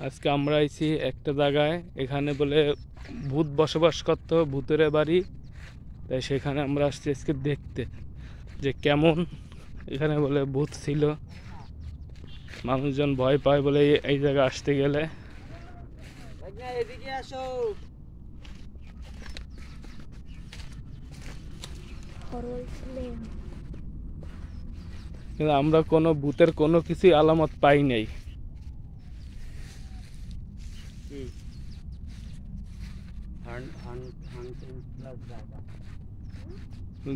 আজকে আমরা আইছি একটা জায়গায়, এখানে বলে ভূত বসবাস করতো, ভূতের বাড়ি। তাই সেখানে আমরা আসছি আজকে দেখতে যে কেমন এখানে বলে ভূত ছিল। মানুষজন ভয় পায় বলে এই জায়গায় আসতে গেলে। এদিকে আসো। কিন্তু আমরা কোনো ভূতের কোনো কিছুই আলামত পাই নাই।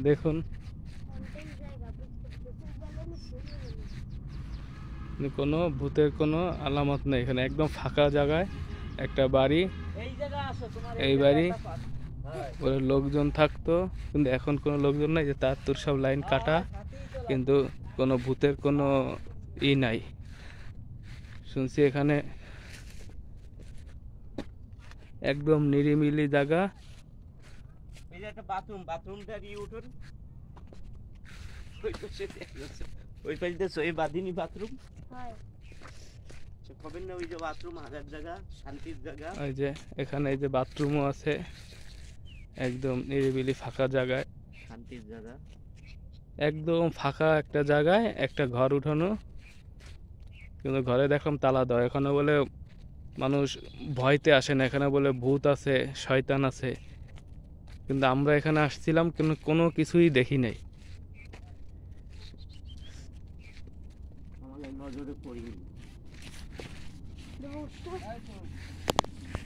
দেখুন কোনো ভূতের কোনো আলামত নেই এখানে, একদম ফাঁকা জায়গায় একটা বাড়ি। এই বাড়ি ওর লোকজন থাকতো, কিন্তু এখন কোনো লোকজন নাই, যে তার তোর সব লাইন কাটা, কিন্তু কোনো ভূতের কোনো ই নাই। শুনছি এখানে একদম নিরিবিলি জায়গা। এই যে একটা বাথরুমটা দিয়ে উঠুন। ওই পাশে দেখছো এই বাদিনী বাথরুম। খবর না, ওই যে বাথরুম হাজার জায়গা, শান্তির জায়গা। ওই যে এখানে এই যে বাথরুমও আছে, একদম নিরিবিলি ফাঁকা জায়গায়, শান্তির জায়গা, একদম ফাঁকা একটা জায়গায় একটা ঘর উঠানো। কিন্তু ঘরে দেখলাম তালা দেওয়া। এখানে বলে মানুষ ভয়তে আসে না, এখানে বলে ভূত আছে, শয়তান আছে। কিন্তু আমরা এখানে আসছিলাম, কিন্তু কোনো কিছুই দেখি নাই। আমাদের নজরে পড়িনি।